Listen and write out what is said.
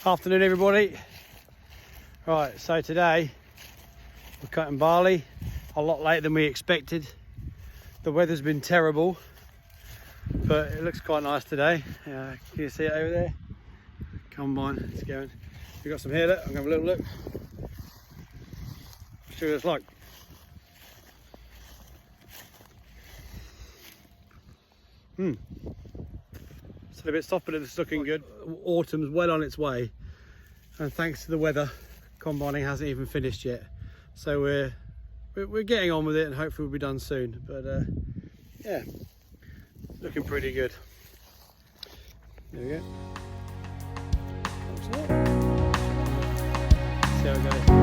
Afternoon everybody. Right, so today we're cutting barley a lot later than we expected. The weather's been terrible, but it looks quite nice today. Can you see it over there? Combine, it's going. We've got some here, look. I'm gonna have a little look. See what it's like. Still a bit soft, but it's looking good. Autumn's well on its way, and thanks to the weather, combining hasn't even finished yet. So we're getting on with it, and hopefully we'll be done soon. But yeah, looking pretty good. There we go. See how it goes.